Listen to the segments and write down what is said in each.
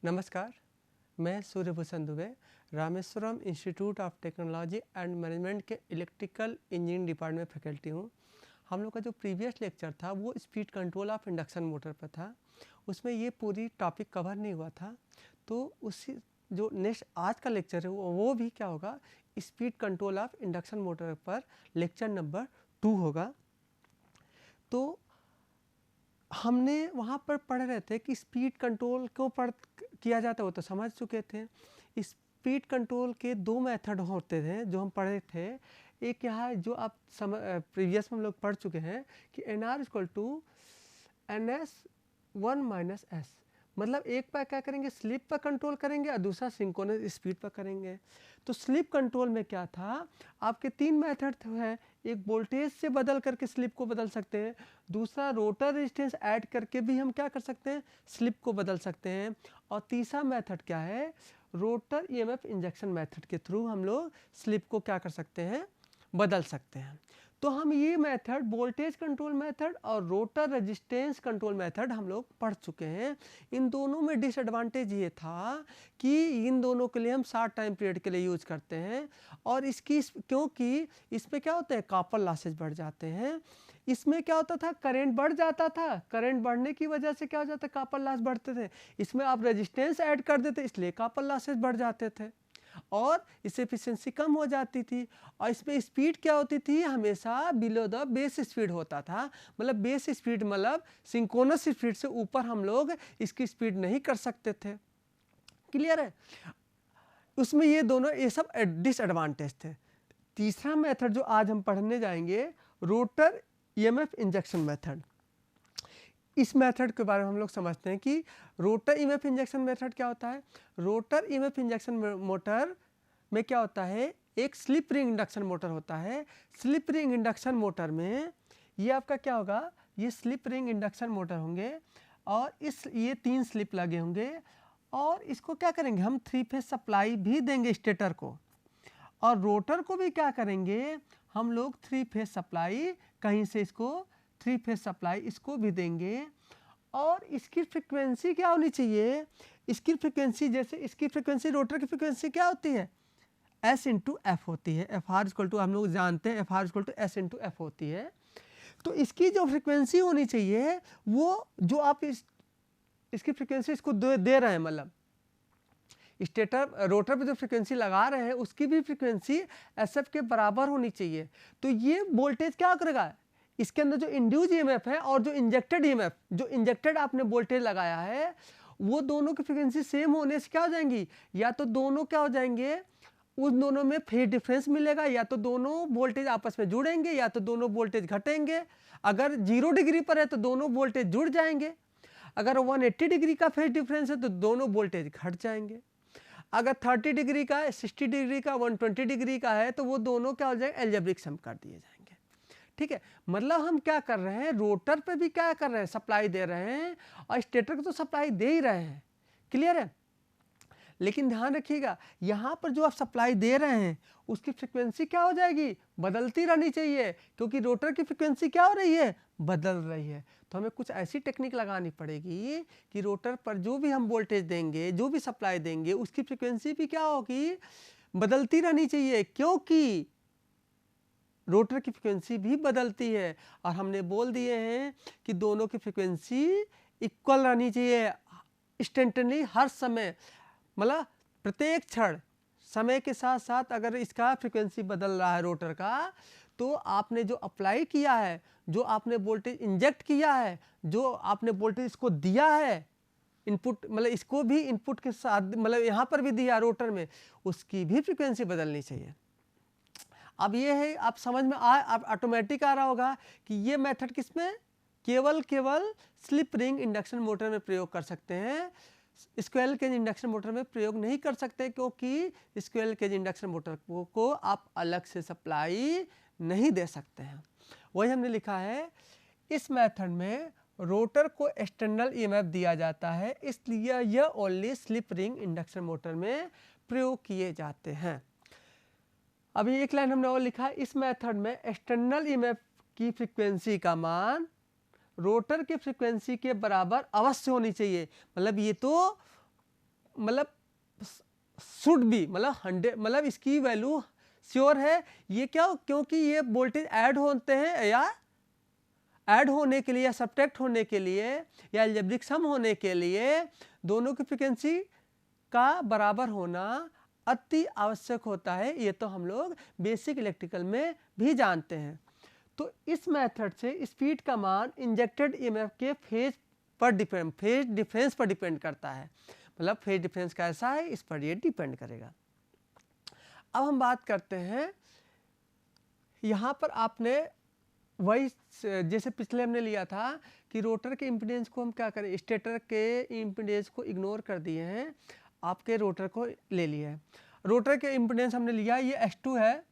नमस्कार, मैं Suryabhushan Dubey Rameshwaram institute of technology and management के इलेक्ट्रिकल इंजीनियरिंग डिपार्टमेंट में फैकल्टी हूँ। हम लोग का जो प्रीवियस लेक्चर था वो speed control of induction motor पर था। उसमें ये पूरी टॉपिक कवर नहीं हुआ था, तो उसी जो नेक्स्ट आज का लेक्चर है वो भी क्या होगा, speed control of induction motor पर लेक्चर नंबर 2 होगा। तो हमने वहाँ पर पढ़ रहे थे कि स्पीड कंट्रोल को किया जाता है, वो तो समझ चुके थे। स्पीड कंट्रोल के 2 मेथड होते थे जो हम पढ़े थे। एक यहाँ जो आप प्रीवियस में हम लोग पढ़ चुके हैं कि NR=NS1-S, मतलब एक पर क्या करेंगे, स्लिप पर कंट्रोल करेंगे और दूसरा सिंक्रोनस स्पीड पर करेंगे। तो स्लिप कंट्रोल में क्या था, आपके 3 मेथड हैं। एक वोल्टेज से बदल करके स्लिप को बदल सकते हैं, दूसरा रोटर रेजिस्टेंस ऐड करके भी हम क्या कर सकते हैं, स्लिप को बदल सकते हैं, और तीसरा मेथड क्या है, रोटर ईएमएफ इंजेक्शन मेथड के थ्रू हम लोग स्लिप को क्या कर सकते हैं, बदल सकते हैं। तो हम ये मेथड वोल्टेज कंट्रोल मेथड और रोटर रेजिस्टेंस कंट्रोल मेथड हम लोग पढ़ चुके हैं। इन दोनों में डिसएडवांटेज ये था कि इन दोनों के लिए हम शॉर्ट टाइम पीरियड के लिए यूज करते हैं, और क्योंकि इसमें क्या होता है, कॉपर लॉसेज बढ़ जाते हैं। इसमें क्या होता था, करंट बढ़ जाता था, करंट बढ़ने की वजह से क्या हो जाता, कॉपर लॉस बढ़ते थे। इसमें आप रेजिस्टेंस ऐड कर देते, इसलिए कॉपर लॉसेज बढ़ जाते थे और इससे एफिशिएंसी कम हो जाती थी। और इसमें स्पीड क्या होती थी, हमेशा बिलो द बेस स्पीड होता था। मतलब बेस स्पीड मतलब सिंक्रोनस स्पीड से ऊपर हम लोग इसकी स्पीड नहीं कर सकते थे। क्लियर है? उसमें ये सब डिसएडवांटेज थे। तीसरा मेथड जो आज हम पढ़ने जाएंगे, रोटर ईएमएफ इंजेक्शन मेथड। इस मेथड के बारे में हम लोग समझते हैं कि रोटर ईएमएफ इंजेक्शन मेथड क्या होता है। रोटर ईएमएफ इंजेक्शन मोटर में क्या होता है, एक स्लिप रिंग इंडक्शन मोटर होता है। स्लिप रिंग इंडक्शन मोटर में ये आपका क्या होगा, ये स्लिप रिंग इंडक्शन मोटर होंगे और ये 3 स्लिप लगे होंगे, और इसको क्या करेंगे, हम 3 फेज सप्लाई भी देंगे स्टेटर को, और रोटर को भी क्या करेंगे, हम लोग 3 फेज सप्लाई कहीं से इसको 3 फेज सप्लाई इसको भी देंगे। और इसकी फ्रिक्वेंसी क्या होनी चाहिए, इसकी फ्रिक्वेंसी जैसे इसकी फ्रिक्वेंसी रोटर की फ्रिक्वेंसी क्या होती है, S/F होती है। FR हम लोग जानते हैं FR/S/F होती है। तो इसकी जो फ्रिक्वेंसी होनी चाहिए वो जो आप इसकी फ्रिक्वेंसी इसको दे रहे हैं, मतलब स्टेटर रोटर पे जो फ्रिक्वेंसी लगा रहे हैं उसकी भी फ्रिक्वेंसी SF के बराबर होनी चाहिए। तो ये वोल्टेज क्या करेगा, इसके अंदर जो इंड्यूस ईएमएफ है और जो इंजेक्टेड ईएमएफ, जो इंजेक्टेड आपने वोल्टेज लगाया है, वो दोनों की फ्रिक्वेंसी सेम होने से क्या हो जाएंगी, या तो दोनों क्या हो जाएंगे, उन दोनों में फेज डिफरेंस मिलेगा, या तो दोनों वोल्टेज आपस में जुड़ेंगे या तो दोनों वोल्टेज घटेंगे। अगर 0 डिग्री पर है तो दोनों वोल्टेज जुड़ जाएंगे, अगर 180 डिग्री का फेज डिफरेंस है तो दोनों वोल्टेज घट जाएंगे, अगर 30 डिग्री का, 60 डिग्री का, 120 डिग्री का है तो वो दोनों क्या हो जाएंगे, एल्जेब्रिक सम कर दिए जाएंगे। ठीक है, मतलब हम क्या कर रहे हैं, रोटर पे भी क्या कर रहे हैं, सप्लाई दे रहे हैं, और स्टेटर को तो सप्लाई दे ही रहे हैं। क्लियर है? लेकिन ध्यान रखिएगा, यहाँ पर जो आप सप्लाई दे रहे हैं उसकी फ्रिक्वेंसी क्या हो जाएगी, बदलती रहनी चाहिए, क्योंकि रोटर की फ्रिक्वेंसी क्या हो रही है, बदल रही है। तो हमें कुछ ऐसी टेक्निक लगानी पड़ेगी कि रोटर पर जो भी हम वोल्टेज देंगे, जो भी सप्लाई देंगे, उसकी फ्रिक्वेंसी भी क्या होगी, बदलती रहनी चाहिए, क्योंकि रोटर की फ्रिक्वेंसी भी बदलती है। और हमने बोल दिए हैं कि दोनों की फ्रिक्वेंसी इक्वल रहनी चाहिए इंस्टेंटली, हर समय, मतलब प्रत्येक क्षण समय के साथ साथ अगर इसका फ्रिक्वेंसी बदल रहा है रोटर का, तो आपने जो अप्लाई किया है, जो आपने वोल्टेज इंजेक्ट किया है, जो आपने वोल्टेज इसको दिया है इनपुट, मतलब इसको भी इनपुट के साथ, मतलब यहाँ पर भी दिया रोटर में, उसकी भी फ्रिक्वेंसी बदलनी चाहिए। अब ये है, आप समझ में आप ऑटोमेटिक आ रहा होगा कि ये मेथड किसमें, केवल स्लिप रिंग इंडक्शन मोटर में प्रयोग कर सकते हैं, स्क्विरल केज इंडक्शन मोटर में प्रयोग नहीं कर सकते, क्योंकि स्क्विरल केज इंडक्शन मोटर को आप अलग से सप्लाई नहीं दे सकते हैं। वही हमने लिखा है, इस मेथड में रोटर को एक्सटर्नल ईएमएफ दिया जाता है, इसलिए यह only slip ring induction motor में प्रयोग किए जाते हैं। अभी एक लाइन हमने और लिखा है, इस मेथड में एक्सटर्नल ईएमएफ की फ्रीक्वेंसी का मान रोटर की फ्रीक्वेंसी के बराबर अवश्य होनी चाहिए। मतलब ये तो मतलब शुड बी, मतलब 100, मतलब इसकी वैल्यू श्योर है। ये क्या, क्योंकि ये वोल्टेज ऐड होते हैं या ऐड होने के लिए या सब्ट्रैक्ट होने के लिए या अलजेब्रिक सम होने के लिए दोनों की फ्रीक्वेंसी का बराबर होना अति आवश्यक होता है। ये तो हम लोग बेसिक इलेक्ट्रिकल में भी जानते हैं। तो इस मेथड से स्पीड का मान इंजेक्टेड ईएमएफ के फेज डिफरेंस पर डिपेंड करता है। मतलब फेज डिफरेंस कैसा है इस पर ये डिपेंड करेगा। अब हम बात करते हैं, यहाँ पर आपने वही जैसे पिछले हमने लिया था कि रोटर के इम्पीडेंस को हम क्या करें, स्टेटर के इम्पीडेंस को इग्नोर कर दिए हैं, आपके रोटर को ले लिया है। रोटर के इम्पीडेंस हमने लिया, ये S2 है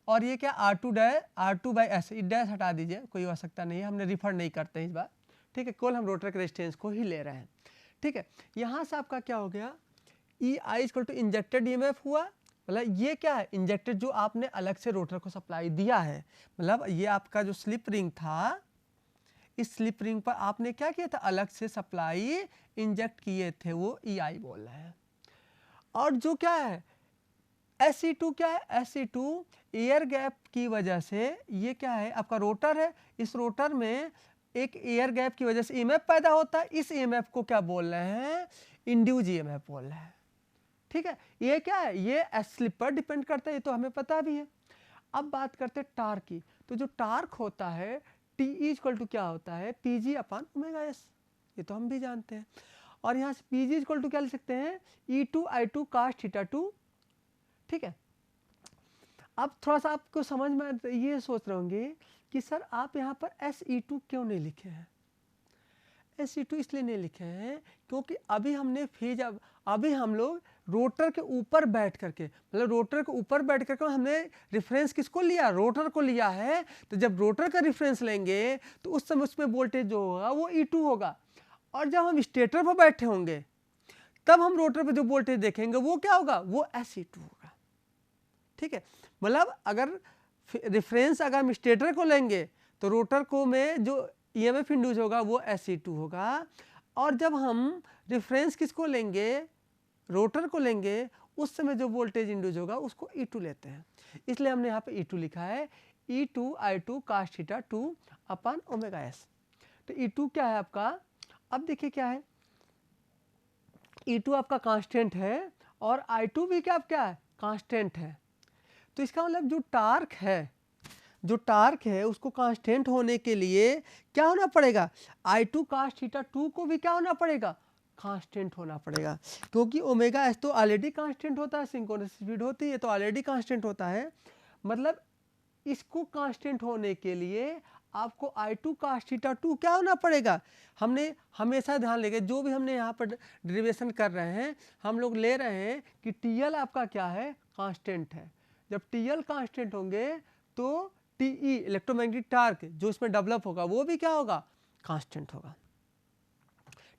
और ये क्या R2/S, डैश हटा दीजिए, कोई आवश्यकता नहीं है, हमने रिफर नहीं करते इस बार, ठीक है, केवल हम रोटर के रेजिस्टेंस को ही ले रहे हैं, ठीक है। यहाँ से आपका क्या हो गया, EI = इंजेक्टेड ईएमएफ हुआ, मतलब ये क्या है, इंजेक्टेड जो आपने अलग से रोटर को सप्लाई दिया है, मतलब ये आपका जो स्लिप रिंग था, इस स्लिप रिंग पर आपने क्या किया था, अलग से सप्लाई इंजेक्ट किए थे, वो EI बोल रहे हैं। और जो क्या है SE2, क्या है SE2, एयर गैप की वजह से, ये क्या है आपका रोटर है, इस रोटर में एक एयर गैप की वजह से ईएमएफ पैदा होता है, इस ईएमएफ को क्या बोल रहे हैं, इंड्यूस ईएमएफ बोल रहे हैं, ठीक है। ये क्या है, ये स्लिप पर डिपेंड करता है, ये तो हमें पता भी है। अब बात करते हैं टार्क की, तो जो टार्क होता है TE = क्या होता है, PG/ωs, ये तो हम भी जानते हैं। और यहाँ से PG = क्या लिख सकते हैं, E2I2 cos θ2, ठीक है। अब थोड़ा सा आपको समझ में ये सोच रहे होंगे कि सर आप यहाँ पर SE2 क्यों नहीं लिखे हैं। SE2 इसलिए नहीं लिखे हैं क्योंकि अभी हमने फेज, अभी हम लोग रोटर के ऊपर बैठ करके, मतलब रोटर के ऊपर बैठ करके हमने रेफरेंस किसको लिया, रोटर को लिया है। तो जब रोटर का रेफरेंस लेंगे तो उस समय उसमें वोल्टेज जो होगा वो E2 होगा, और जब हम स्टेटर पर बैठे होंगे तब हम रोटर पर जो वोल्टेज देखेंगे वो क्या होगा, वो SE2 होगा, ठीक है। मतलब अगर रेफरेंस अगर हम स्टेटर को लेंगे तो रोटर को में जो ईएमएफ इंड्यूस होगा वो SE2 होगा, और जब हम रेफरेंस किसको लेंगे, रोटर को लेंगे, उस समय जो वोल्टेज इंड्यूस होगा उसको E2 लेते हैं, इसलिए हमने यहाँ पे E2 लिखा है, E2I2 cos θ2/ωs। तो E2 क्या है आपका, अब देखिए क्या है, E2 आपका कांस्टेंट है और I2 भी क्या है कांस्टेंट है। तो इसका मतलब जो टार्क है उसको कांस्टेंट होने के लिए क्या होना पड़ेगा, I2 cos θ2 को भी क्या होना पड़ेगा, कांस्टेंट होना पड़ेगा, क्योंकि ωs तो ऑलरेडी कांस्टेंट होता है, सिंक्रोनस स्पीड होती है तो ऑलरेडी कांस्टेंट होता है। मतलब इसको कांस्टेंट होने के लिए आपको I2 cos θ2 क्या होना पड़ेगा। हमने हमेशा ध्यान लेंगे, जो भी हमने यहाँ पर डेरिवेशन कर रहे हैं, हम लोग ले रहे हैं कि TL आपका क्या है, कांस्टेंट है। जब TL कांस्टेंट होंगे तो TE इलेक्ट्रोमैग्नेटिक टार्क जो इसमें डेवलप होगा वो भी क्या होगा, कांस्टेंट होगा,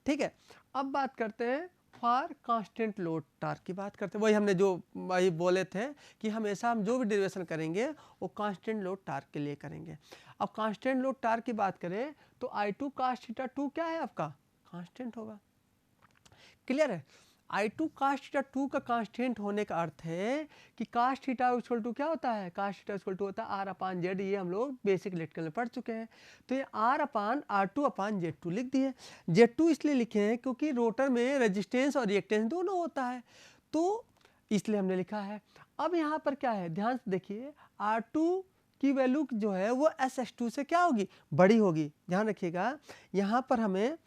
ठीक है। अब बात करते हैं फॉर कांस्टेंट लोड टार्क की बात करते हैं, वही हमने जो वही बोले थे कि हमेशा हम जो भी डेरिवेशन करेंगे वो कांस्टेंट लोड टार्क के लिए करेंगे। अब कांस्टेंट लोड टार्क की बात करें तो I2 cos θ2 क्या है आपका, कांस्टेंट होगा, क्लियर है। I2 cos θ2 का कांस्टेंट होने का अर्थ है कि cos θ = क्या होता है, cos θ होता है R/Z, ये हम लोग बेसिक इलेक्ट्रिकल में पढ़ चुके हैं। तो ये R/R2/Z2 लिख दिए। Z2 इसलिए लिखे हैं क्योंकि रोटर में रेजिस्टेंस और रिएक्टेंस दोनों होता है, तो इसलिए हमने लिखा है। अब यहाँ पर क्या है, ध्यान से देखिए, R2 की वैल्यू जो है वो SS2 से क्या होगी, बड़ी होगी। ध्यान रखिएगा, यहाँ पर हमें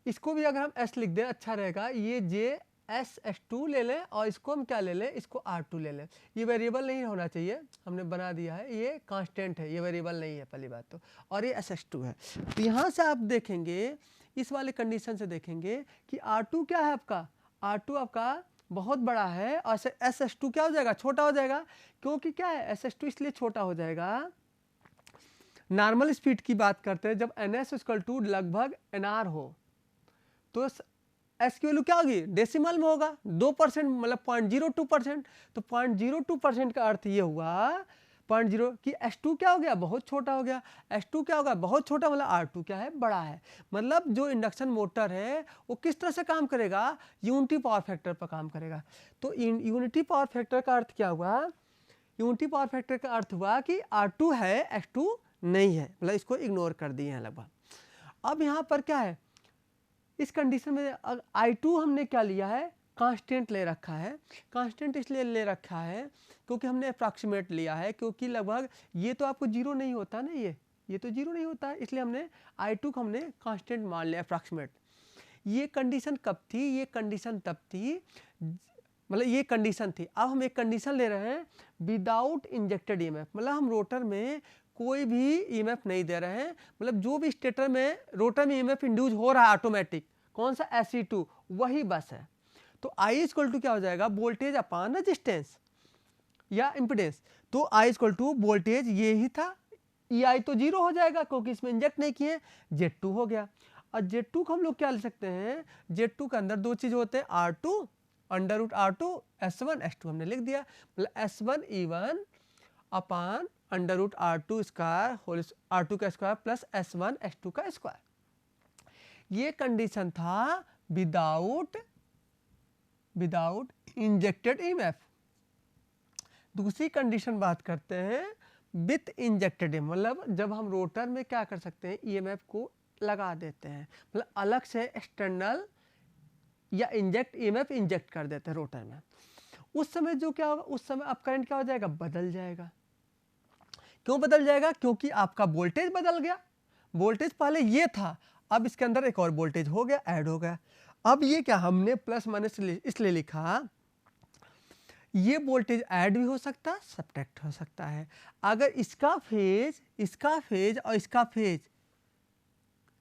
इसको भी अगर हम S लिख दें अच्छा रहेगा, ये JSS2 ले लें और इसको हम क्या ले लें, इसको R2 ले लें। ये वेरिएबल नहीं होना चाहिए, हमने बना दिया है, ये कांस्टेंट है, ये वेरिएबल नहीं है पहली बात तो, और ये SS2 है। तो यहाँ से आप देखेंगे, इस वाले कंडीशन से देखेंगे कि R2 क्या है आपका, R2 आपका बहुत बड़ा है और SS2 क्या हो जाएगा, छोटा हो जाएगा। क्योंकि क्या है, SS2 इसलिए छोटा हो जाएगा, नॉर्मल स्पीड की बात करते हैं, जब NS = लगभग NR हो तो S की वैल्यू क्या होगी, डेसिमल में होगा, 2% मतलब 0.02%। तो 0.02% का अर्थ ये हुआ 0.0 कि S2 क्या हो गया, बहुत छोटा हो गया। S2 क्या होगा, बहुत छोटा, मतलब R2 क्या है, बड़ा है। मतलब जो इंडक्शन मोटर है वो किस तरह से काम करेगा, यूनिटी पावर फैक्टर पर काम करेगा। तो यूनिटी पावर फैक्टर का अर्थ क्या हुआ, यूनिटी पावर फैक्टर का अर्थ हुआ कि R2 है, X2 नहीं है, मतलब इसको इग्नोर कर दिए हैं लगभग। अब यहाँ पर क्या है, इस कंडीशन में I2 हमने क्या लिया है, कांस्टेंट ले रखा है। कांस्टेंट इसलिए ले रखा है क्योंकि हमने अप्रॉक्सीमेट लिया है, क्योंकि लगभग ये तो आपको जीरो नहीं होता ना, ये तो जीरो नहीं होता है, इसलिए हमने I2 को हमने कांस्टेंट मान लिया, अप्रॉक्सीमेट। ये कंडीशन कब थी, ये कंडीशन तब थी, मतलब ये कंडीशन थी। अब हम एक कंडीशन ले रहे हैं विदाउट इंजेक्टेड ईएमएफ, मतलब हम रोटर में कोई भी ईएमएफ नहीं दे रहे हैं, मतलब जो भी स्टेटर में रोटर में ईएमएफ इंड्यूस हो रहा है ऑटोमेटिक, कौन सा, SE2, वही बस है। तो I इक्वल टू क्या हो जाएगा, वोल्टेज अपान रेजिस्टेंस या इम्पिडेंस। तो I इक्वल टू वोल्टेज ये ही था, EI तो जीरो हो जाएगा क्योंकि इसमें इंजेक्ट नहीं किए, Z2 हो गया। और Z2 को हम लोग क्या ले सकते हैं, Z2 के अंदर दो चीज होते हैं, R2 under root R2, S1 S2 हमने लिख दिया, मतलब S1 E1 upon under root R2 square whole R2 का स्क्वायर प्लस S1 S2 का स्क्वायर। ये कंडीशन था विदाउट इंजेक्टेड ईएमएफ। दूसरी कंडीशन बात करते हैं विथ इंजेक्टेड ईएमएफ, मतलब जब हम रोटर में क्या कर सकते हैं, ईएमएफ को लगा देते हैं, मतलब अलग से एक्सटर्नल या इंजेक्ट ईएमएफ इंजेक्ट कर देते हैं रोटर में। उस समय जो क्या होगा, उस समय अब करंट क्या हो जाएगा, बदल जाएगा। क्यों बदल जाएगा, क्योंकि आपका वोल्टेज बदल गया। वोल्टेज पहले ये था, अब इसके अंदर एक और वोल्टेज हो गया, ऐड हो गया। अब ये क्या, हमने प्लस माइनस इसलिए लिखा, ये वोल्टेज ऐड भी हो सकता है, सब्ट्रैक्ट हो सकता है। अगर इसका फेज और इसका फेज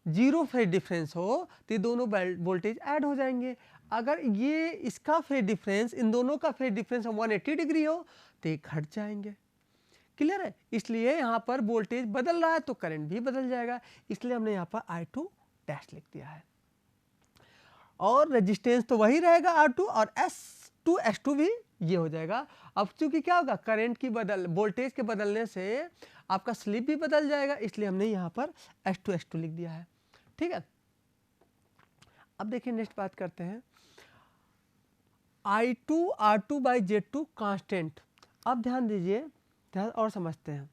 जीरो फेज डिफरेंस हो तो ये दोनों वोल्टेज ऐड हो जाएंगे। अगर ये इसका फेज डिफरेंस, इन दोनों का फेज डिफरेंस 180 डिग्री हो तो ये घट जाएंगे। क्लियर है, इसलिए यहाँ पर वोल्टेज बदल रहा है तो करंट भी बदल जाएगा, इसलिए हमने यहाँ पर I2 डैश लिख दिया है। और रेजिस्टेंस तो वही रहेगा R2, और S2 S2 भी ये हो जाएगा। अब चूंकि क्या होगा, करंट की वोल्टेज के बदलने से आपका स्लिप भी बदल जाएगा, इसलिए हमने यहाँ पर S2 S2 लिख दिया है। ठीक है, अब देखिए नेक्स्ट बात करते हैं, I2 R2 by Z2 constant. अब ध्यान दीजिए, ध्यान और समझते हैं।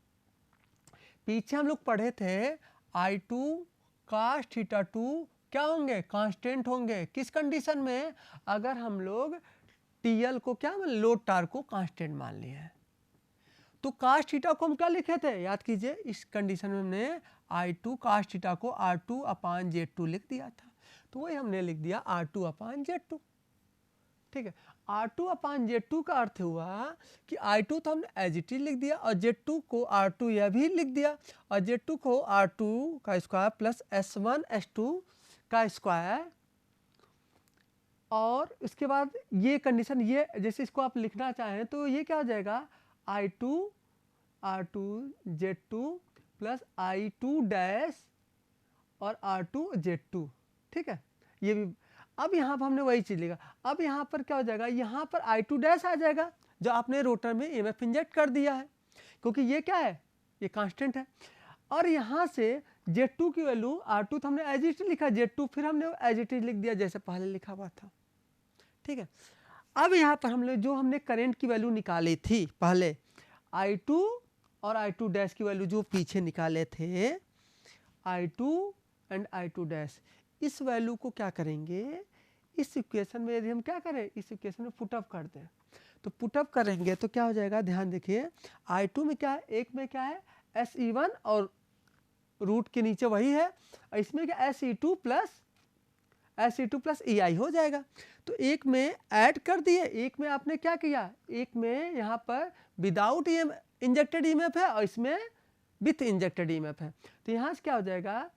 पीछे हम लोग पढ़े थे I2 cos θ2 क्या होंगे, कांस्टेंट होंगे। किस कंडीशन में, अगर हम लोग TL को क्या लोड टार्क को कांस्टेंट मान लिए हैं। तो cos θ को हम क्या लिखे थे, याद कीजिए, इस कंडीशन में हमने I2 cos θ को R2 अपान Z2 लिख दिया था, तो वही हमने लिख दिया R2 अपान Z2। ठीक है, R2 अपान Z2 का अर्थ हुआ कि I2 तो हमने एज इट इज लिख दिया, और Z2 को R2 यह भी लिख दिया, और Z2 को R2 का स्क्वायर प्लस S1 S2 का स्क्वायर। और इसके बाद ये कंडीशन, ये जैसे इसको आप लिखना चाहें तो ये क्या हो जाएगा, I2 R2 Z2 plus I2 dash और R2 Z2। ठीक है, ये भी। अब यहाँ पर हमने वही चीज लिखा, अब यहाँ पर क्या हो जाएगा, यहाँ पर I2 डैश आ जाएगा जो आपने रोटर में ईएमएफ इंजेक्ट कर दिया है, क्योंकि ये क्या है, ये कांस्टेंट है। और यहाँ से Z2 की वैल्यू, R2 तो हमने एज इट इज लिखा, Z2 फिर हमने एज इट इज लिख दिया जैसे पहले लिखा हुआ था। ठीक है, अब यहाँ पर हमने जो हमने करंट की वैल्यू निकाली थी पहले, I2 और I2 डैश की वैल्यू जो पीछे निकाले थे, I2 एंड I2 डैश, इस वैल्यू को क्या करेंगे, इस इक्वेशन में यदि हम क्या करें, इस इक्वेशन में पुटअप कर दें, तो पुटअप करेंगे तो क्या हो जाएगा, ध्यान देखिए, I2 में क्या है, एक में क्या है SE1 और रूट के नीचे वही है, और इसमें क्या SE2 प्लस EI हो जाएगा। तो एक में ऐड कर दिए, एक में आपने क्या किया, एक में यहाँ पर विदाउट इंजेक्टेड ईएमएफ है और इसमें विथ इंजेक्टेड ईएमएफ है, तो यहाँ से क्या हो जाएगा,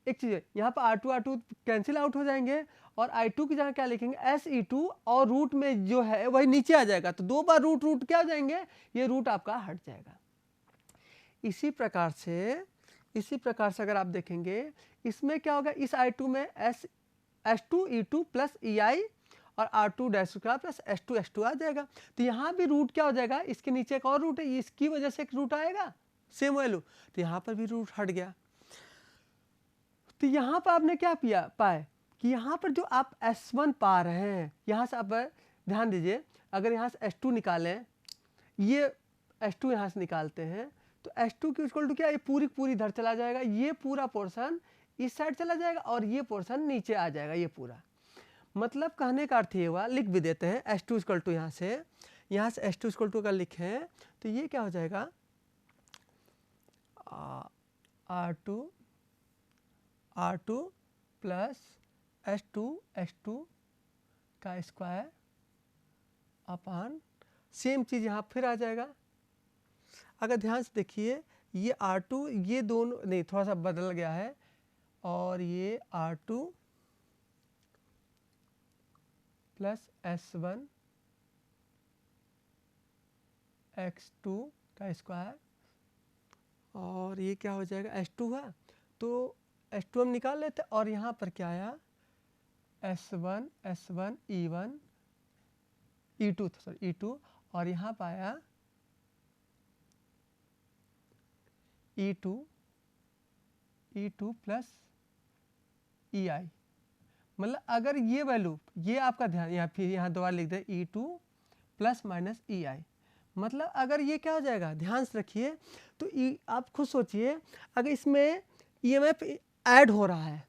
एक चीज़ यहाँ पर R2 कैंसिल आउट हो जाएंगे, और I2 की जगह क्या लिखेंगे, SE2, और रूट में जो है वही नीचे आ जाएगा, तो दो बार रूट क्या हो जाएंगे, ये रूट आपका हट जाएगा। इसी प्रकार से अगर आप देखेंगे, इसमें क्या होगा, इस I2 में S2 E2 प्लस EI, और R2 dash square plus S2 X2 आ जाएगा। तो यहाँ भी रूट क्या हो जाएगा, इसके नीचे एक और रूट है, इसकी वजह से एक रूट आएगा सेम वैल्यू, तो यहाँ पर भी रूट हट गया। तो यहाँ पर आपने क्या पाए कि यहाँ पर जो आप S1 पा रहे हैं, यहाँ से आप ध्यान दीजिए, अगर यहाँ से S2 निकालें, ये S2 यहाँ से निकालते हैं तो S2 की इक्वल टू क्या, ये पूरी इधर चला जाएगा, ये पूरा पोर्शन इस साइड चला जाएगा और ये पोर्शन नीचे आ जाएगा, ये पूरा। मतलब कहने का अर्थ ये हुआ, लिख भी देते हैं S2 इक्वल टू, यहाँ से S2 इक्वल टू अगर लिखें तो ये क्या हो जाएगा, R2 प्लस S2 का स्क्वायर अपान सेम चीज़ यहाँ फिर आ जाएगा। अगर ध्यान से देखिए, ये R2, ये दोनों नहीं, थोड़ा सा बदल गया है, और ये R2 प्लस S1 X2 का स्क्वायर, और ये क्या हो जाएगा, S2 है तो S2 हम निकाल लेते, और यहाँ पर क्या आया, S1 E2, और यहाँ पाया E2 प्लस EI। मतलब अगर ये वैल्यू, ये आपका ध्यान, यहाँ फिर यहाँ दोबारा लिख दे E2 प्लस माइनस EI, मतलब अगर ये क्या हो जाएगा, ध्यान से रखिए, तो आप खुद सोचिए, अगर इसमें EMF ऐड हो रहा है,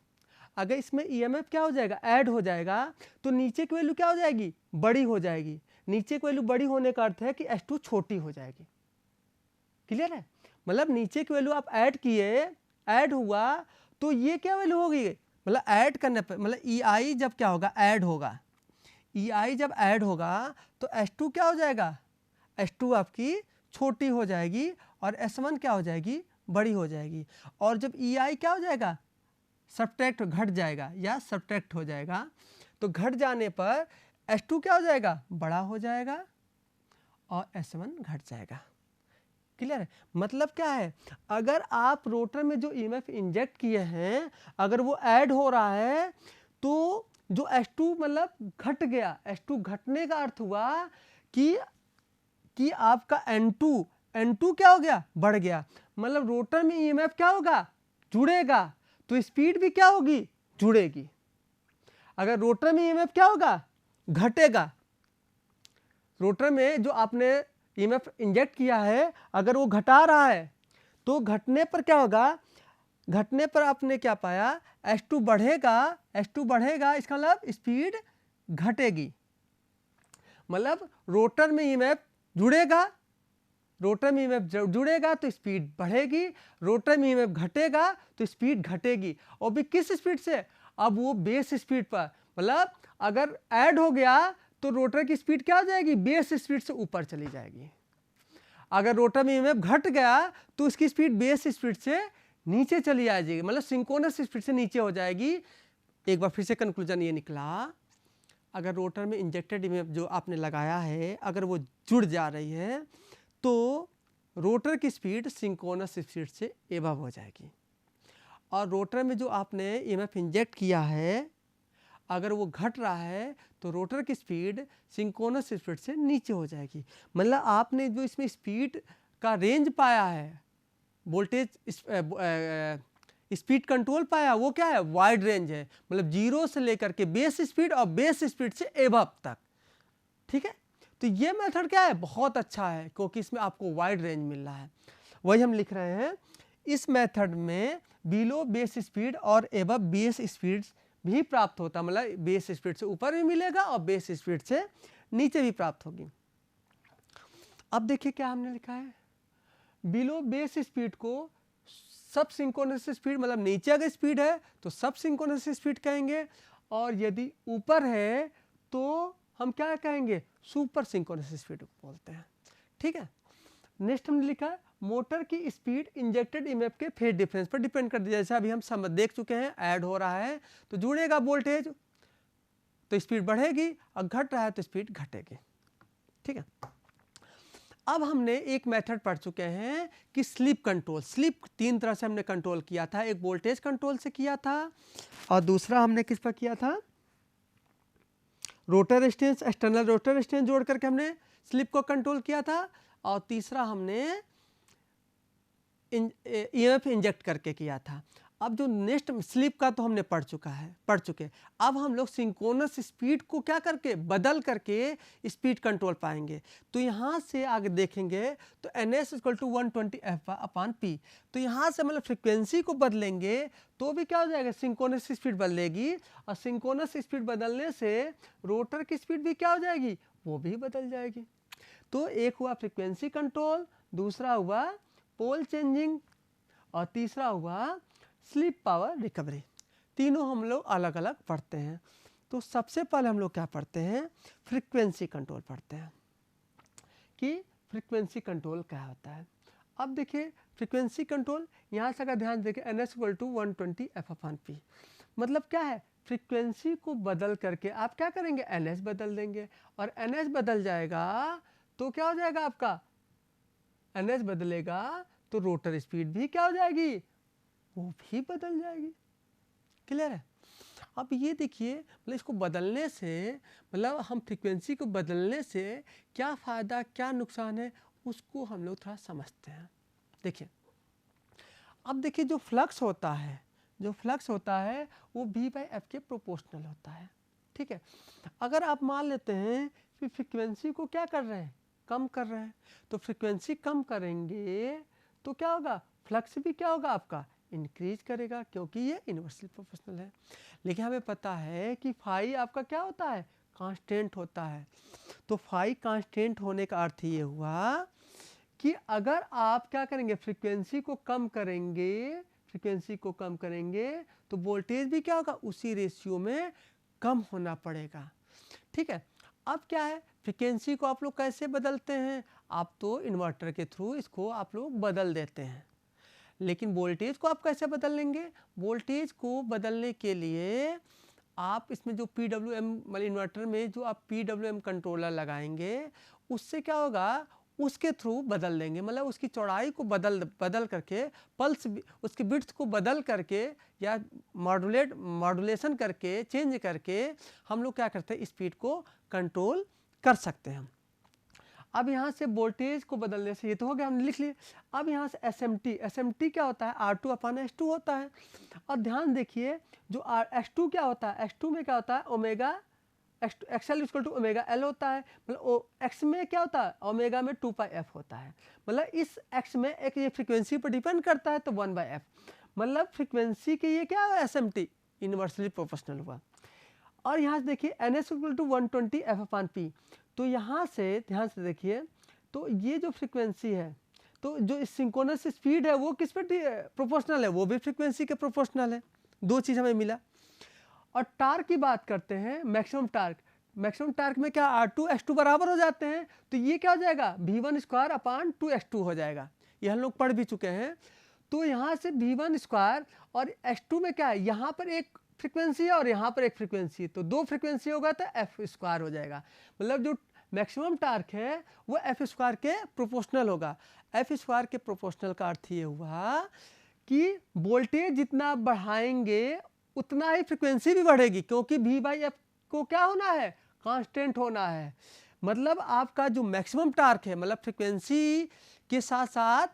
अगर इसमें EMF क्या हो जाएगा, ऐड हो जाएगा, तो नीचे की वैल्यू क्या हो जाएगी, बड़ी हो जाएगी। नीचे की वैल्यू बड़ी होने का अर्थ है कि S2 छोटी हो जाएगी। क्लियर है, मतलब नीचे की वैल्यू आप ऐड किए, ऐड हुआ, तो ये क्या वैल्यू होगी, मतलब ऐड करने पर, मतलब EI जब क्या होगा, ऐड होगा, EI जब ऐड होगा तो S2 क्या हो जाएगा, S2 आपकी छोटी हो जाएगी और S1 क्या हो जाएगी, बड़ी हो जाएगी। और जब EI क्या हो जाएगा, सब्ट्रैक्ट, घट जाएगा या सब्ट्रैक्ट हो जाएगा, तो घट जाने पर S2 क्या हो जाएगा, बड़ा हो जाएगा और S1 घट जाएगा। क्लियर है, मतलब क्या है, अगर आप रोटर में जो EMF इंजेक्ट किए हैं, अगर वो ऐड हो रहा है, तो जो S2 मतलब घट गया, S2 घटने का अर्थ हुआ कि आपका N2 क्या हो गया, बढ़ गया। मतलब रोटर में EMF क्या होगा, जुड़ेगा, तो स्पीड भी क्या होगी, जुड़ेगी। अगर रोटर में EMF क्या होगा, घटेगा, रोटर में जो आपने EMF इंजेक्ट किया है, अगर वो घटा रहा है, तो घटने पर क्या होगा, घटने पर आपने क्या पाया, S2 बढ़ेगा, इसका मतलब स्पीड घटेगी। मतलब रोटर में EMF जुड़ेगा, तो स्पीड बढ़ेगी, रोटर में EMF घटेगा तो स्पीड घटेगी, और भी किस स्पीड से, अब वो बेस स्पीड पर। मतलब अगर ऐड हो गया तो रोटर की स्पीड क्या हो जाएगी, बेस स्पीड से ऊपर चली जाएगी। अगर रोटर में EMF घट गया तो उसकी स्पीड बेस स्पीड से नीचे चली जाएगी, मतलब सिंक्रोनस स्पीड से नीचे हो जाएगी। एक बार फिर से कंक्लूजन ये निकला, अगर रोटर में इंजेक्टेड EMF जो आपने लगाया है, अगर वो जुड़ जा रही है, तो रोटर की स्पीड सिंक्रोनस स्पीड से एबव हो जाएगी, और रोटर में जो आपने EMF इंजेक्ट किया है, अगर वो घट रहा है, तो रोटर की स्पीड सिंक्रोनस स्पीड से नीचे हो जाएगी। मतलब आपने जो इसमें स्पीड का रेंज पाया है, वोल्टेज स्पीड कंट्रोल पाया, वो क्या है, वाइड रेंज है, मतलब 0 से लेकर के बेस स्पीड और बेस स्पीड से एबव तक। ठीक है, तो ये मेथड क्या है, बहुत अच्छा है, क्योंकि इसमें आपको वाइड रेंज मिल रहा है। वही हम लिख रहे हैं, इस मेथड में बिलो बेस स्पीड और एबव बेस स्पीड भी प्राप्त होता, मतलब बेस स्पीड से ऊपर भी मिलेगा और बेस स्पीड से नीचे भी प्राप्त होगी। अब देखिए क्या हमने लिखा है, बिलो बेस स्पीड को सब सिंक्रोनस स्पीड, मतलब नीचे अगर स्पीड है तो सब सिंक्रोनस स्पीड कहेंगे, और यदि ऊपर है तो हम क्या कहेंगे, सुपर सिंक्रोनस स्पीड बोलते हैं। ठीक है, नेक्स्ट हमने लिखा है, मोटर की स्पीड इंजेक्टेड EMF के फेज डिफरेंस पर डिपेंड करती है। जैसे अभी हम समझ देख चुके हैं, ऐड हो रहा है तो जुड़ेगा वोल्टेज, तो स्पीड बढ़ेगी, और घट रहा है तो स्पीड घटेगी। ठीक है, अब हमने एक मेथड पढ़ चुके हैं कि स्लीप कंट्रोल। स्लीप 3 तरह से हमने कंट्रोल किया था, एक वोल्टेज कंट्रोल से किया था, और दूसरा हमने किस पर किया था, rotor resistance, external rotor resistance जोड़ करके हमने स्लिप को कंट्रोल किया था, और तीसरा हमने ईएमएफ इंजेक्ट करके किया था। अब जो नेक्स्ट स्लिप का तो हमने पढ़ चुके। अब हम लोग सिंक्रोनस स्पीड को क्या करके बदल करके स्पीड कंट्रोल पाएंगे। तो यहाँ से आगे देखेंगे तो NS = 120 F/P। तो यहाँ से मतलब फ्रिक्वेंसी को बदलेंगे तो भी क्या हो जाएगा, सिंक्रोनस स्पीड बदलेगी, और सिंक्रोनस स्पीड बदलने से रोटर की स्पीड भी क्या हो जाएगी, वो भी बदल जाएगी। तो एक हुआ फ्रिक्वेंसी कंट्रोल, दूसरा हुआ पोल चेंजिंग, और तीसरा हुआ स्लिप पावर रिकवरी। तीनों हम लोग अलग अलग पढ़ते हैं। तो सबसे पहले हम लोग क्या पढ़ते हैं, फ्रीक्वेंसी कंट्रोल पढ़ते हैं कि फ्रीक्वेंसी कंट्रोल क्या होता है। अब देखिए फ्रीक्वेंसी कंट्रोल, यहाँ से अगर ध्यान देखें NS = 120 F/P, मतलब क्या है, फ्रीक्वेंसी को बदल करके आप क्या करेंगे, NS बदल देंगे, और NS बदल जाएगा तो क्या हो जाएगा, आपका NS बदलेगा तो रोटर स्पीड भी क्या हो जाएगी, वो भी बदल जाएगी। क्लियर है। अब ये देखिए, मतलब इसको बदलने से, मतलब हम फ्रीक्वेंसी को बदलने से क्या फ़ायदा क्या नुकसान है, उसको हम लोग थोड़ा समझते हैं। देखिए, अब देखिए जो फ्लक्स होता है वो V/F के प्रोपोर्शनल होता है। ठीक है। अगर आप मान लेते हैं कि फ्रीक्वेंसी को क्या कर रहे हैं, कम कर रहे हैं, तो फ्रीक्वेंसी कम करेंगे तो क्या होगा, फ्लक्स भी क्या होगा आपका, इंक्रीज करेगा, क्योंकि ये इन्वर्सली प्रोपोर्शनल है। लेकिन हमें पता है कि फाई आपका क्या होता है, कांस्टेंट होता है। तो फाई कांस्टेंट होने का अर्थ ये हुआ कि अगर आप क्या करेंगे, फ्रीक्वेंसी को कम करेंगे तो वोल्टेज भी क्या होगा, उसी रेशियो में कम होना पड़ेगा। ठीक है। अब क्या है, फ्रीक्वेंसी को आप लोग कैसे बदलते हैं, आप तो इन्वर्टर के थ्रू इसको आप लोग बदल देते हैं। लेकिन वोल्टेज को आप कैसे बदल लेंगे, वोल्टेज को बदलने के लिए आप इसमें जो PWM, मतलब इन्वर्टर में जो आप PWM कंट्रोलर लगाएंगे, उससे क्या होगा, उसके थ्रू बदल देंगे, मतलब उसकी चौड़ाई को बदल करके, पल्स उसकी बिट्स को बदल करके या मॉड्यूलेशन करके, चेंज करके हम लोग क्या करते हैं, स्पीड को कंट्रोल कर सकते हैं। अब यहाँ से वोल्टेज को बदलने से, ये तो हो गया, हमने लिख लिए। अब यहाँ से SMT क्या होता है, R2/S2 होता है। और ध्यान देखिए जो S2 क्या होता है, S2 में क्या होता है, ओमेगा XL = ω/L होता है, मतलब X में क्या होता है, ओमेगा में 2πf होता है। मतलब इस X में एक ये फ्रीक्वेंसी पर डिपेंड करता है, तो 1/f, मतलब फ्रीक्वेंसी के ये क्या है, SMT इन्वर्सली प्रोपोर्शनल हुआ। और यहाँ से देखिए NS = 120 F/P। तो यहाँ से ध्यान से देखिए, तो ये जो फ्रीक्वेंसी है, तो जो सिंक्रोनस स्पीड है वो किस पे प्रोपोर्शनल है, वो भी फ्रीक्वेंसी के प्रोपोर्शनल है। दो चीज़ हमें मिला। और टार्क की बात करते हैं, मैक्सिमम टार्क में क्या R2/S2 बराबर हो जाते हैं, तो ये क्या हो जाएगा, V1² / 2S2 हो जाएगा। ये हम लोग पढ़ भी चुके हैं। तो यहाँ से V1² और S2 में क्या है, यहाँ पर एक फ्रीक्वेंसी है और यहाँ पर एक फ्रीक्वेंसी है, तो दो फ्रीक्वेंसी होगा तो F² हो जाएगा। मतलब जो मैक्सिमम टार्क है वो F² के प्रोपोर्शनल होगा। F² के प्रोपोर्शनल का अर्थ ये हुआ कि वोल्टेज जितना बढ़ाएंगे उतना ही फ्रीक्वेंसी भी बढ़ेगी, क्योंकि V/F को क्या होना है, कांस्टेंट होना है। मतलब आपका जो मैक्सिमम टार्क है, मतलब फ्रीक्वेंसी के साथ साथ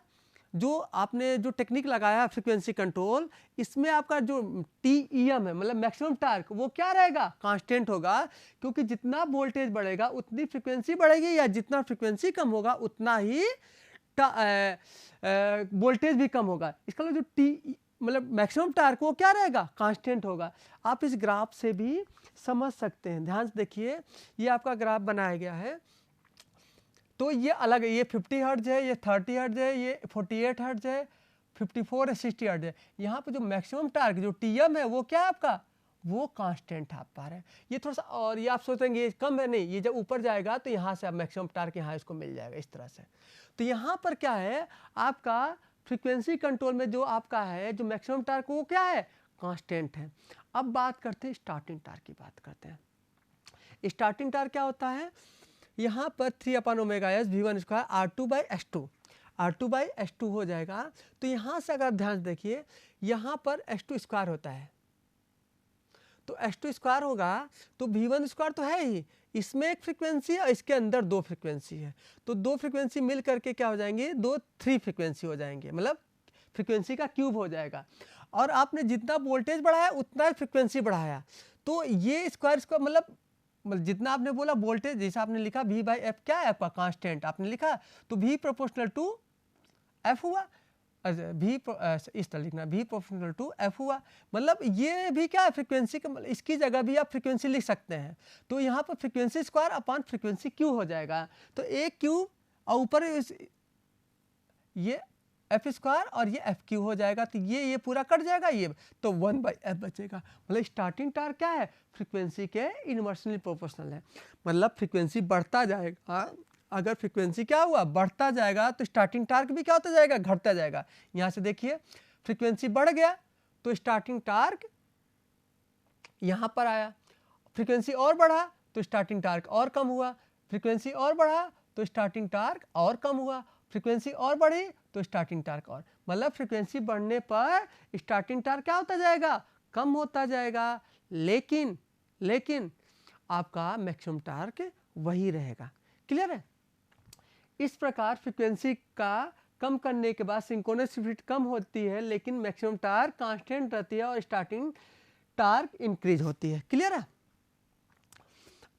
जो आपने जो टेक्निक लगाया फ्रीक्वेंसी कंट्रोल, इसमें आपका जो TEM है, मतलब मैक्सिमम टार्क, वो क्या रहेगा, कांस्टेंट होगा, क्योंकि जितना वोल्टेज बढ़ेगा उतनी फ्रीक्वेंसी बढ़ेगी, या जितना फ्रीक्वेंसी कम होगा उतना ही वोल्टेज भी कम होगा। इसका जो मतलब मैक्सिमम टार्क वो क्या रहेगा, कांस्टेंट होगा। आप इस ग्राफ से भी समझ सकते हैं। ध्यान से देखिए, ये आपका ग्राफ बनाया गया है, तो ये अलग है, ये 50 हर्ट्ज है, ये 30 हर्ट्ज है, ये 48 हर्ट्ज है, 54 है, 60 हर्ट्ज है। यहाँ पे जो मैक्सिमम टार्क जो TM है वो क्या है आपका, वो कांस्टेंट आप पा रहे हैं। ये थोड़ा सा, और ये आप सोचेंगे ये कम है, नहीं, ये जब ऊपर जाएगा तो यहाँ से आप मैक्सिमम टार्क यहाँ इसको मिल जाएगा इस तरह से। तो यहाँ पर क्या है, आपका फ्रीक्वेंसी कंट्रोल में जो आपका है जो मैक्सिमम टार्क वो क्या है, कांस्टेंट है। अब बात करते हैं स्टार्टिंग टार्क की, बात करते हैं। स्टार्टिंग टार्क क्या होता है, यहाँ पर 3/ω/s V1² R2/S2 हो जाएगा। तो यहाँ से अगर ध्यान से देखिए, यहाँ पर S2² होता है, तो h2 स्क्वायर होगा, तो v1 स्क्वायर तो है ही, इसमें एक फ्रीक्वेंसी है और इसके अंदर दो फ्रीक्वेंसी है, तो दो फ्रीक्वेंसी मिल करके क्या हो जाएंगे, थ्री फ्रीक्वेंसी हो जाएंगे, मतलब फ्रीक्वेंसी का क्यूब हो जाएगा। और आपने जितना वोल्टेज बढ़ाया उतना फ्रीक्वेंसी बढ़ाया, तो ये स्क्वायर स्क्वायर मतलब जितना आपने बोला वोल्टेज, जैसा आपने लिखा v बाई एफ, क्या है आपका कांस्टेंट आपने लिखा, तो v प्रोपोर्शनल टू एफ हुआ, v इस तरह लिखना, v प्रोपोर्शनल टू एफ हुआ, मतलब ये भी क्या है फ्रीक्वेंसी का, मतलब इसकी जगह भी आप फ्रीक्वेंसी लिख सकते हैं, तो यहाँ पर frequency square upon frequency Q हो जाएगा, तो एक क्यूब और ऊपर ये एफ स्क्वायर और ये एफ क्यू हो जाएगा, तो ये पूरा कट जाएगा, ये तो 1 बाई एफ बचेगा, मतलब स्टार्टिंग टार्क क्या है, फ्रीक्वेंसी के इनवर्सली प्रोपोर्शनल है, मतलब फ्रीक्वेंसी बढ़ता जाएगा, अगर फ्रीक्वेंसी क्या हुआ बढ़ता जाएगा तो स्टार्टिंग टार्क भी क्या होता जाएगा, घटता जाएगा। यहाँ से देखिए फ्रीक्वेंसी बढ़ गया तो स्टार्टिंग टार्क यहाँ पर आया, फ्रीक्वेंसी और बढ़ा तो स्टार्टिंग टार्क और कम हुआ, फ्रीक्वेंसी और बढ़ा तो स्टार्टिंग टार्क और कम हुआ, फ्रीक्वेंसी और बढ़ी तो स्टार्टिंग टार्क और, मतलब फ्रीक्वेंसी बढ़ने पर स्टार्टिंग टार्क क्या होता जाएगा, कम होता जाएगा, लेकिन आपका मैक्सिमम टार्क वही रहेगा। क्लियर है? इस प्रकार फ्रीक्वेंसी का कम करने के बाद सिंक्रोनस स्पीड कम होती है, लेकिन मैक्सिमम टार्क कांस्टेंट रहती है और स्टार्टिंग टार्क इंक्रीज होती है। क्लियर है?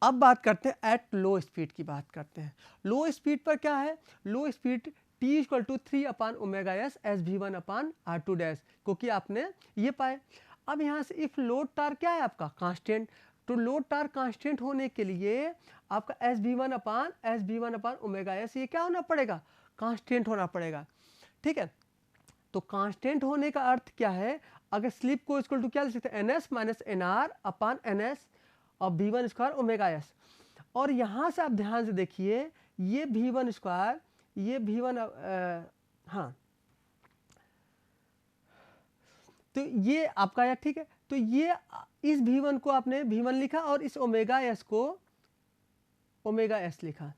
अब बात करते हैं एट लो स्पीड की बात करते हैं। लो स्पीड पर क्या है, लो speed t equal to 3/ωs SV1 upon R2 dash, क्योंकि आपने ये पाए। अब यहाँ से इफ लोड टार्क क्या है आपका कांस्टेंट, तो लोड टार्क कांस्टेंट होने के लिए आपका SV1 अपान ωs ये क्या होना पड़ेगा, कांस्टेंट होना पड़ेगा। ठीक है, तो कांस्टेंट होने का अर्थ क्या है, अगर स्लिप को इक्वल टू क्या लिख सकते हैं, ns माइनस NR अपान NS और V1 स्क्वायर ωs। और यहाँ से आप ध्यान से देखिए ये V1 स्क्वायर, ये V1 हाँ, तो ये आपका यार ठीक है, तो ये इस V1 को आपने V1 लिखा और इस ωs को ωs लिखा,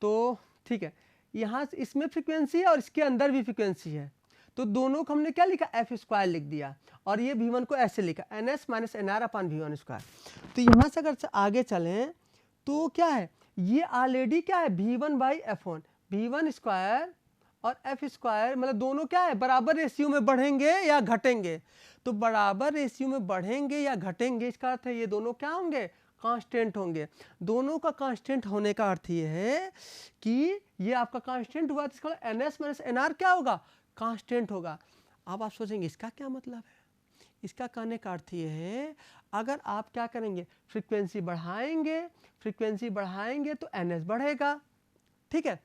तो ठीक है, यहाँ से इसमें फ्रीक्वेंसी है और इसके अंदर भी फ्रीक्वेंसी है, तो दोनों को हमने क्या लिखा, एफ स्क्वायर लिख दिया, और ये V1 को ऐसे लिखा NS माइनस NR अपान V1 स्क्वायर। तो यहाँ से अगर आगे चलें तो क्या है, ये ऑलरेडी क्या है V1 by F1, V1 square और F स्क्वायर, मतलब दोनों क्या है बराबर रेशियो में बढ़ेंगे या घटेंगे, तो बराबर रेशियो में बढ़ेंगे या घटेंगे, इसका अर्थ है ये दोनों क्या होंगे, कांस्टेंट होंगे। दोनों का कांस्टेंट होने का अर्थ ये है कि ये आपका कांस्टेंट हुआ, तो इसका NS माइनस NR क्या होगा, कांस्टेंट होगा। अब आप सोचेंगे इसका क्या मतलब है, इसका कहने का अर्थ ये है अगर आप क्या करेंगे, फ्रीक्वेंसी बढ़ाएंगे तो NS बढ़ेगा, ठीक है,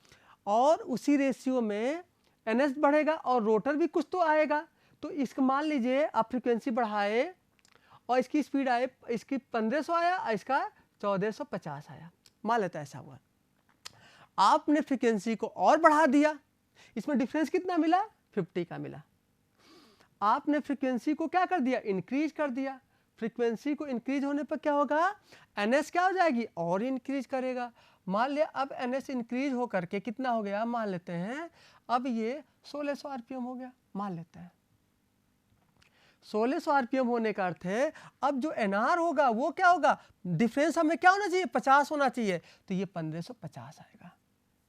और उसी रेशियो में NS बढ़ेगा और रोटर भी कुछ तो आएगा, तो इसका मान लीजिए आप फ्रीक्वेंसी बढ़ाए और इसकी स्पीड आए, इसकी 1500 आया और इसका 1450 आया, मान लेता ऐसा हुआ। आपने फ्रीक्वेंसी को और बढ़ा दिया, इसमें डिफरेंस कितना मिला, 50 का मिला। आपने फ्रीक्वेंसी को क्या कर दिया, इंक्रीज कर दिया, फ्रीक्वेंसी को इंक्रीज होने पर क्या होगा, NS क्या हो जाएगी और इंक्रीज करेगा। मान लिया अब NS इंक्रीज हो करके कितना हो गया, मान लेते हैं अब ये 1600 RPM हो गया, मान लेते हैं 1600 RPM होने का अर्थ है अब जो NR होगा वो क्या होगा, डिफरेंस हमें क्या होना चाहिए, 50 होना चाहिए, तो ये 1550 आएगा।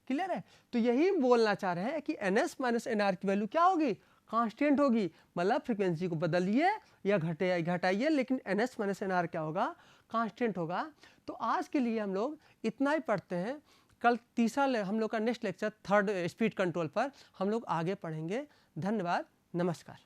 क्लियर है? तो यही बोलना चाह रहे हैं कि NS माइनस NR की वैल्यू क्या होगी, कांस्टेंट होगी, मतलब फ्रीक्वेंसी को बदलिए या घटाइए, लेकिन NS माइनस NR क्या होगा, कांस्टेंट होगा। तो आज के लिए हम लोग इतना ही पढ़ते हैं, कल तीसरा हम लोग का next lecture third speed control पर हम लोग आगे पढ़ेंगे। धन्यवाद, नमस्कार।